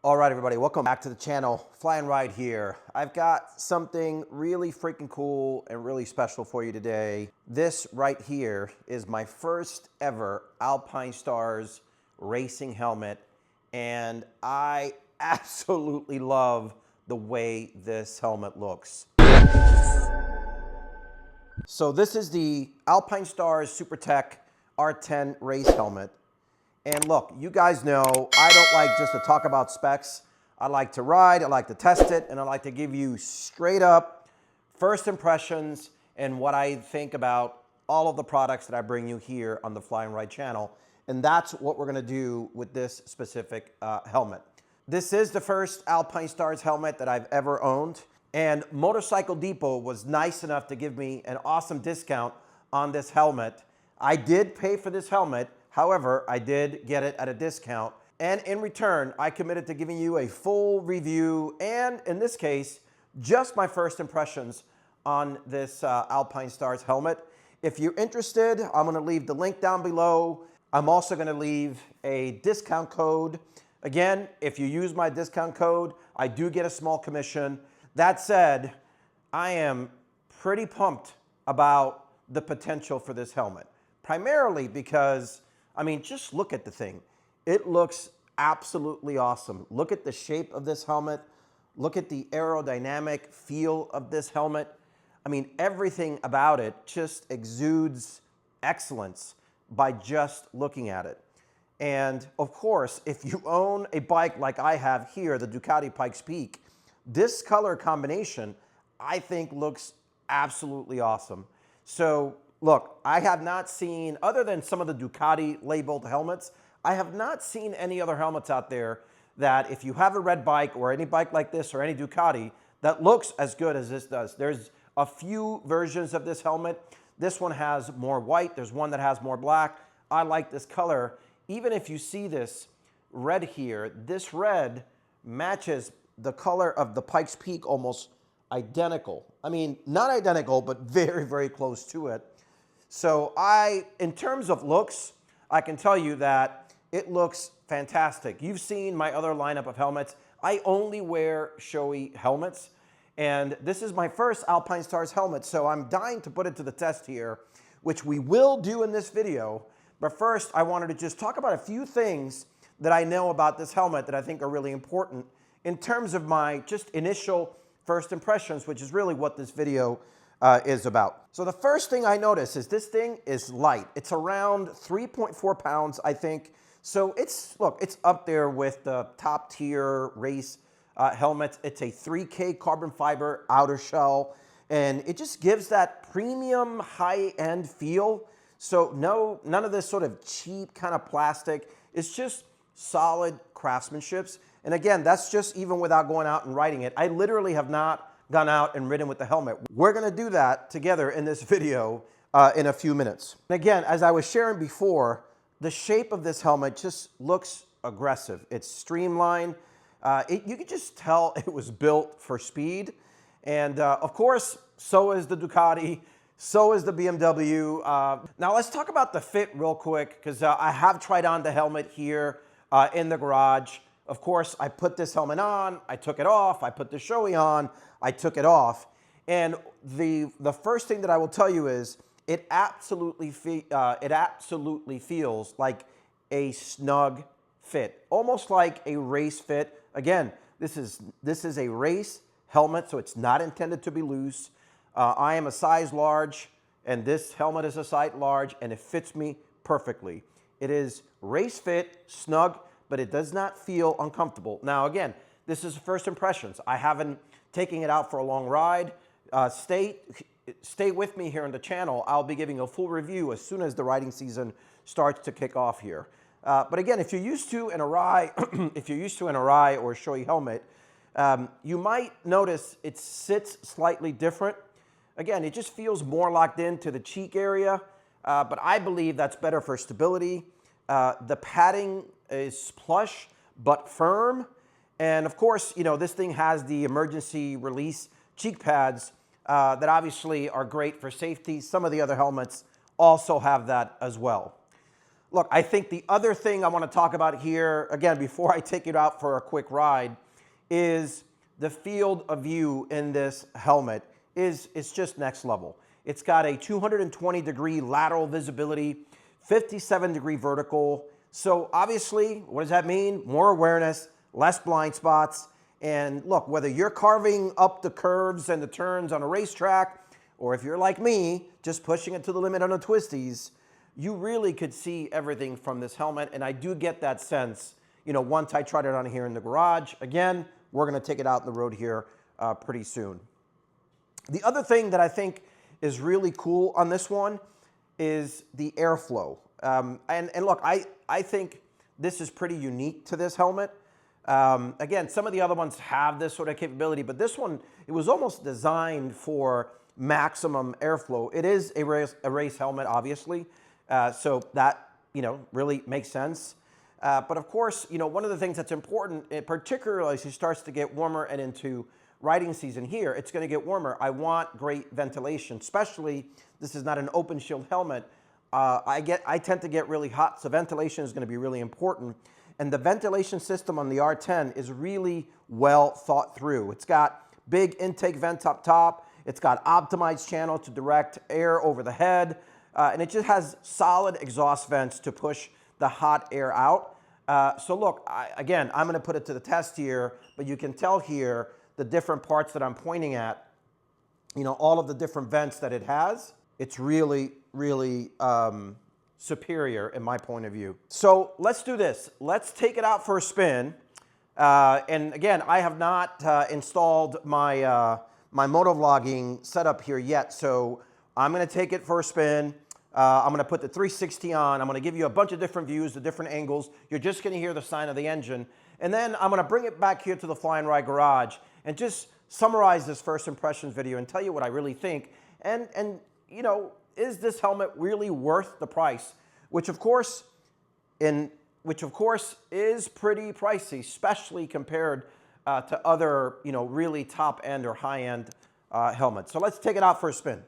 All right, everybody, welcome back to the channel. Fly and Ride here. I've got something really freaking cool and really special for you today. This right here is my first ever Alpine Stars racing helmet, and I absolutely love the way this helmet looks. So this is the Alpine Stars Supertech R10 race helmet. And look, you guys know I don't like just to talk about specs. I like to ride, I like to test it, and I like to give you straight up first impressions and what I think about all of the products that I bring you here on the Fly and Ride channel. And that's what we're gonna do with this specific helmet. This is the first Alpine Stars helmet that I've ever owned. And Motorcycle Depot was nice enough to give me an awesome discount on this helmet. I did pay for this helmet. However, I did get it at a discount, and in return, I committed to giving you a full review, and in this case, just my first impressions on this Alpine Stars helmet. If you're interested, I'm gonna leave the link down below. I'm also gonna leave a discount code. Again, if you use my discount code, I do get a small commission. That said, I am pretty pumped about the potential for this helmet, primarily because I mean, just look at the thing. It looks absolutely awesome. Look at the shape of this helmet. Look at the aerodynamic feel of this helmet. I mean, everything about it just exudes excellence by just looking at it. And of course, if you own a bike like I have here, the Ducati Pikes Peak, this color combination, I think looks absolutely awesome. So, look, I have not seen, other than some of the Ducati labeled helmets, I have not seen any other helmets out there that if you have a red bike or any bike like this or any Ducati that looks as good as this does. There's a few versions of this helmet. This one has more white. There's one that has more black. I like this color. Even if you see this red here, this red matches the color of the Pikes Peak almost identical. I mean, not identical, but very, very close to it. So in terms of looks, I can tell you that it looks fantastic. You've seen my other lineup of helmets. I only wear showy helmets, and this is my first Alpine Stars helmet, so I'm dying to put it to the test here, which we will do in this video. But first, I wanted to just talk about a few things that I know about this helmet that I think are really important in terms of my just initial first impressions, which is really what this video is about. So the first thing I notice is this thing is light. It's around 3.4 pounds, I think. So look, it's up there with the top tier race helmets. It's a 3K carbon fiber outer shell, and it just gives that premium high-end feel. So none of this sort of cheap kind of plastic. It's just solid craftsmanship. And again, that's just even without going out and riding it. I literally have not gone out and ridden with the helmet. We're gonna do that together in this video in a few minutes. And again, as I was sharing before, the shape of this helmet just looks aggressive. It's streamlined. You can just tell it was built for speed. And of course, so is the Ducati, so is the BMW. Now let's talk about the fit real quick, because I have tried on the helmet here in the garage. Of course, I put this helmet on, I took it off, I put the showy on, I took it off. And the first thing that I will tell you is it absolutely feels like a snug fit, almost like a race fit. Again, this is a race helmet, so it's not intended to be loose. I am a size large, and this helmet is a size large, and it fits me perfectly. It is race fit, snug, but it does not feel uncomfortable. Now, again, this is first impressions. I haven't taken it out for a long ride. Stay with me here on the channel. I'll be giving a full review as soon as the riding season starts to kick off here. But again, if you're used to an Arai, or a showy helmet, you might notice it sits slightly different. Again, it just feels more locked into the cheek area, but I believe that's better for stability. The padding is plush but firm, and of course, you know, this thing has the emergency release cheek pads that obviously are great for safety. Some of the other helmets also have that as well. Look, I think the other thing I want to talk about here, again, before I take it out for a quick ride, is the field of view in this helmet is just next level. It's got a 220-degree lateral visibility, 57-degree vertical. So obviously, what does that mean? More awareness, less blind spots. And look, whether you're carving up the curves and the turns on a racetrack, or if you're like me, just pushing it to the limit on the twisties, you really could see everything from this helmet. And I do get that sense, you know, once I tried it on here in the garage. Again, we're going to take it out on the road here pretty soon. The other thing that I think is really cool on this one is the airflow. And look, I think this is pretty unique to this helmet. Again, some of the other ones have this sort of capability, but this one, it was almost designed for maximum airflow. It is a race helmet, obviously, so that, you know, really makes sense. But of course, you know, one of the things that's important, particularly as it starts to get warmer and into riding season here, it's going to get warmer. I want great ventilation, especially this is not an open shield helmet. I tend to get really hot, so ventilation is going to be really important. And the ventilation system on the R10 is really well thought through. It's got big intake vents up top. It's got optimized channel to direct air over the head. And it just has solid exhaust vents to push the hot air out. So look, again, I'm going to put it to the test here, but you can tell here the different parts that I'm pointing at, you know, all of the different vents that it has. It's really, really superior in my point of view. So let's do this. Let's take it out for a spin. And again, I have not installed my, my motovlogging setup here yet. So I'm going to take it for a spin. I'm going to put the 360 on. I'm going to give you a bunch of different views, the different angles. You're just going to hear the sound of the engine. And then I'm going to bring it back here to the Fly and Ride garage and just summarize this first impressions video and tell you what I really think. And you know, is this helmet really worth the price? Which of course is pretty pricey, especially compared to other, you know, really top end or high end helmets. So let's take it out for a spin.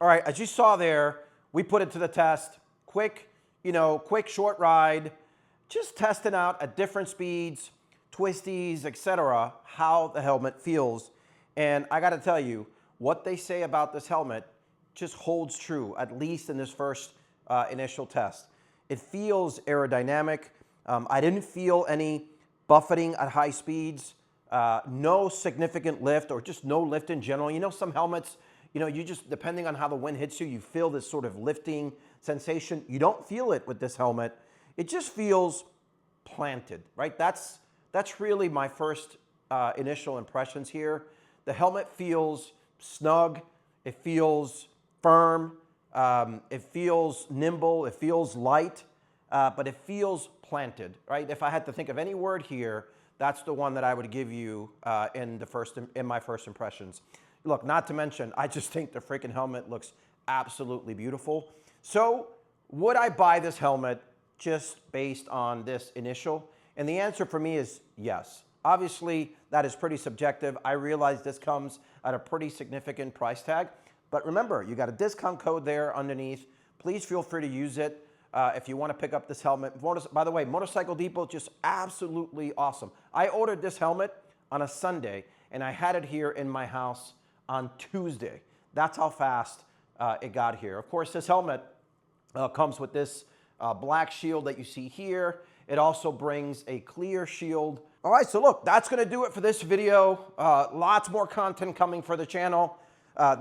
All right, as you saw there, we put it to the test. Quick, you know, quick short ride, just testing out at different speeds, twisties, etc., how the helmet feels. And I gotta tell you, what they say about this helmet just holds true, at least in this first initial test. It feels aerodynamic. I didn't feel any buffeting at high speeds, no significant lift or just no lift in general. You know, some helmets, you know, you just, depending on how the wind hits you, you feel this sort of lifting sensation. You don't feel it with this helmet. It just feels planted, right? That's really my first initial impressions here. The helmet feels snug. It feels firm. It feels nimble, it feels light, but it feels planted, right? If I had to think of any word here, that's the one that I would give you in my first impressions. Look, not to mention, I just think the freaking helmet looks absolutely beautiful. So would I buy this helmet just based on this initial? And the answer for me is yes. Obviously, that is pretty subjective. I realize this comes at a pretty significant price tag. But remember, you got a discount code there underneath. Please feel free to use it if you want to pick up this helmet. By the way, Motorcycle Depot, just absolutely awesome. I ordered this helmet on a Sunday, and I had it here in my house on Tuesday. That's how fast it got here. Of course, this helmet comes with this black shield that you see here. It also brings a clear shield. All right, so look, that's gonna do it for this video. Lots more content coming for the channel.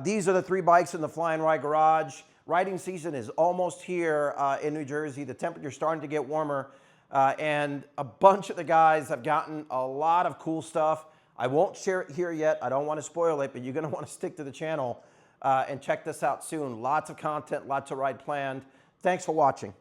These are the 3 bikes in the Fly and Ride garage. Riding season is almost here in New Jersey. The temperature's starting to get warmer, and a bunch of the guys have gotten a lot of cool stuff. I won't share it here yet. I don't want to spoil it, but you're gonna want to stick to the channel and check this out soon. Lots of content, lots of ride planned. Thanks for watching.